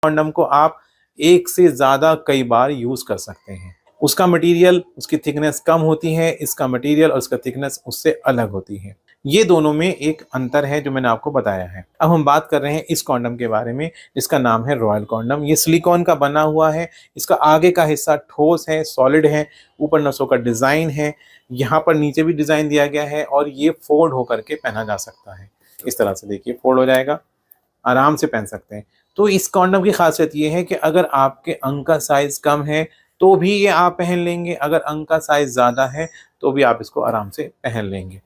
Condom को आप एक से ज़्यादा कई बार यूज़ कर सकते हैं। उसका मटेरियल, उसकी थिकनेस कम होती है, इसका मटेरियल और उसका थिकनेस उससे अलग होती है। ये दोनों में एक अंतर है जो मैंने आपको बताया है। अब हम बात कर रहे हैं इस कॉन्डम के बारे में, जिसका नाम है रॉयल कॉन्डम। ये सिलिकॉन का बना हुआ है, इसका आगे का हिस्सा ठोस है, सॉलिड है, ऊपर नसों का डिज़ाइन है, यहाँ पर नीचे भी डिज़ाइन दिया गया है और ये फोल्ड होकर के पहना जा सकता है। इस तरह से देखिए फोल्ड हो जाएगा, आराम से पहन सकते हैं। तो इस कॉन्डम की खासियत ये है कि अगर आपके अंग का साइज़ कम है तो भी ये आप पहन लेंगे, अगर अंग का साइज़ ज़्यादा है तो भी आप इसको आराम से पहन लेंगे।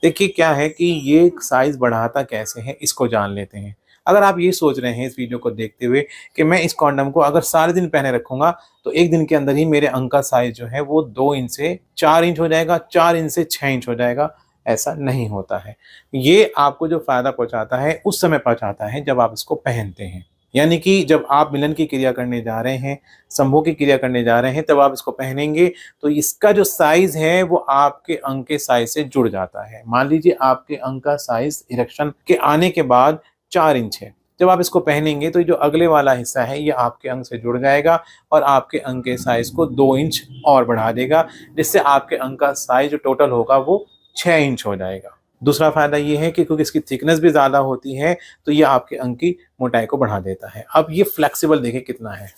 देखिए क्या है कि ये साइज़ बढ़ाता कैसे है, इसको जान लेते हैं। अगर आप ये सोच रहे हैं इस वीडियो को देखते हुए कि मैं इस कॉन्डम को अगर सारे दिन पहने रखूँगा तो एक दिन के अंदर ही मेरे अंग का साइज़ जो है वो 2 इंच से 4 इंच हो जाएगा, 4 इंच से 6 इंच हो जाएगा, ऐसा नहीं होता है। ये आपको जो फ़ायदा पहुँचाता है उस समय पहुँचाता है जब आप इसको पहनते हैं। यानी कि जब आप मिलन की क्रिया करने जा रहे हैं, संभोग की क्रिया करने जा रहे हैं, तब आप इसको पहनेंगे तो इसका जो साइज़ है वो आपके अंग के साइज़ से जुड़ जाता है। मान लीजिए आपके अंग का साइज़ इरेक्शन के आने के बाद 4 इंच है। जब आप इसको पहनेंगे तो जो अगले वाला हिस्सा है ये आपके अंग से जुड़ जाएगा और आपके अंग के साइज़ को 2 इंच और बढ़ा देगा, जिससे आपके अंग का साइज़ जो टोटल होगा वो 6 इंच हो जाएगा। दूसरा फ़ायदा ये है कि क्योंकि इसकी थिकनेस भी ज़्यादा होती है तो ये आपके अंग की मोटाई को बढ़ा देता है। अब ये फ्लेक्सिबल देखिए कितना है,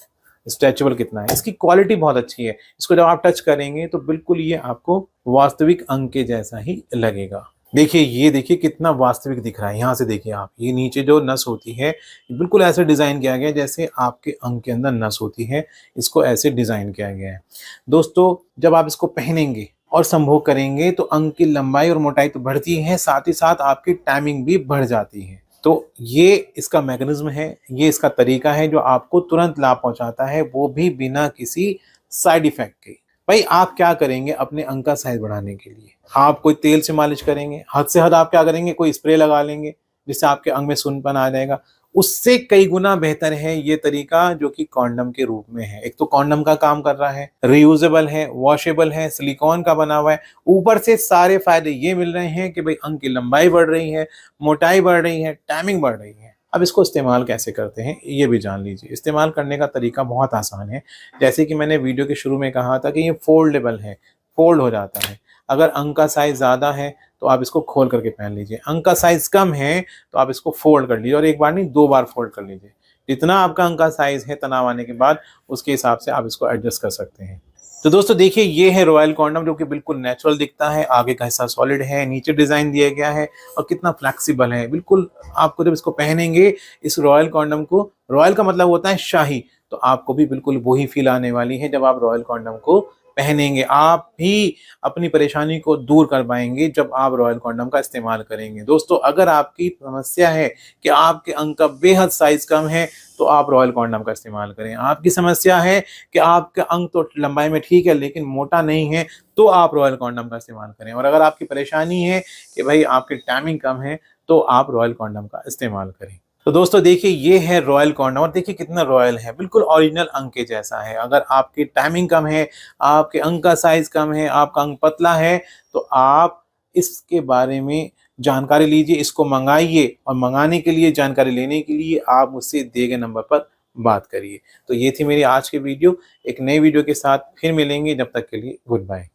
स्ट्रेचेबल कितना है, इसकी क्वालिटी बहुत अच्छी है। इसको जब आप टच करेंगे तो बिल्कुल ये आपको वास्तविक अंग के जैसा ही लगेगा। देखिए ये देखिए कितना वास्तविक दिख रहा है, यहाँ से देखिए आप, ये नीचे जो नस होती है बिल्कुल ऐसे डिज़ाइन किया गया है जैसे आपके अंग के अंदर नस होती है, इसको ऐसे डिज़ाइन किया गया है। दोस्तों जब आप इसको पहनेंगे और संभोग करेंगे तो अंग की लंबाई और मोटाई तो बढ़ती है, साथ ही साथ आपकी टाइमिंग भी बढ़ जाती है। तो ये इसका मैकेनिज्म है, ये इसका तरीका है जो आपको तुरंत लाभ पहुंचाता है, वो भी बिना किसी साइड इफेक्ट के। भाई आप क्या करेंगे अपने अंग का साइज बढ़ाने के लिए? आप कोई तेल से मालिश करेंगे, हद से हद आप क्या करेंगे, कोई स्प्रे लगा लेंगे जिससे आपके अंग में सुन्नपन आ जाएगा। उससे कई गुना बेहतर है ये तरीका जो कि कॉन्डम के रूप में है। एक तो कॉन्डम का काम कर रहा है, रियूजेबल है, वॉशेबल है, सिलिकॉन का बना हुआ है, ऊपर से सारे फायदे ये मिल रहे हैं कि भाई अंग की लंबाई बढ़ रही है, मोटाई बढ़ रही है, टाइमिंग बढ़ रही है। अब इसको इस्तेमाल कैसे करते हैं ये भी जान लीजिए। इस्तेमाल करने का तरीका बहुत आसान है। जैसे कि मैंने वीडियो के शुरू में कहा था कि ये फोल्डेबल है, फोल्ड हो जाता है। अगर अंग का साइज ज़्यादा है तो आप इसको खोल करके पहन लीजिए, अंग का साइज कम है तो आप इसको फोल्ड कर लीजिए और एक बार नहीं 2 बार फोल्ड कर लीजिए। जितना आपका अंग का साइज है तनाव आने के बाद उसके हिसाब से आप इसको एडजस्ट कर सकते हैं। तो दोस्तों देखिए ये है रॉयल कॉन्डम जो कि बिल्कुल नेचुरल दिखता है, आगे का हिस्सा सॉलिड है, नीचे डिजाइन दिया गया है और कितना फ्लेक्सिबल है। बिल्कुल आपको जब इसको पहनेंगे इस रॉयल कॉन्डम को, रॉयल का मतलब होता है शाही, तो आपको भी बिल्कुल वही फील आने वाली है जब आप रॉयल कॉन्डम को पहनेंगे। आप भी अपनी परेशानी को दूर कर पाएंगे जब आप रॉयल कॉन्डम का इस्तेमाल करेंगे। दोस्तों अगर आपकी समस्या है कि आपके अंग का बेहद साइज कम है तो आप रॉयल कॉन्डम का इस्तेमाल करें। आपकी समस्या है कि आपका अंग तो लंबाई में ठीक है लेकिन मोटा नहीं है तो आप रॉयल कॉन्डम का इस्तेमाल करें। और अगर आपकी परेशानी है कि भाई आपकी टाइमिंग कम है तो आप रॉयल कॉन्डम का इस्तेमाल करें। तो दोस्तों देखिए ये है रॉयल कॉन्डम और देखिए कितना रॉयल है, बिल्कुल ओरिजिनल अंग के जैसा है। अगर आपकी टाइमिंग कम है, आपके अंग का साइज कम है, आपका अंग पतला है तो आप इसके बारे में जानकारी लीजिए, इसको मंगाइए और मंगाने के लिए, जानकारी लेने के लिए आप मुझसे दिए गए नंबर पर बात करिए। तो ये थी मेरी आज की वीडियो। एक नई वीडियो के साथ फिर मिलेंगे, जब तक के लिए गुड बाय।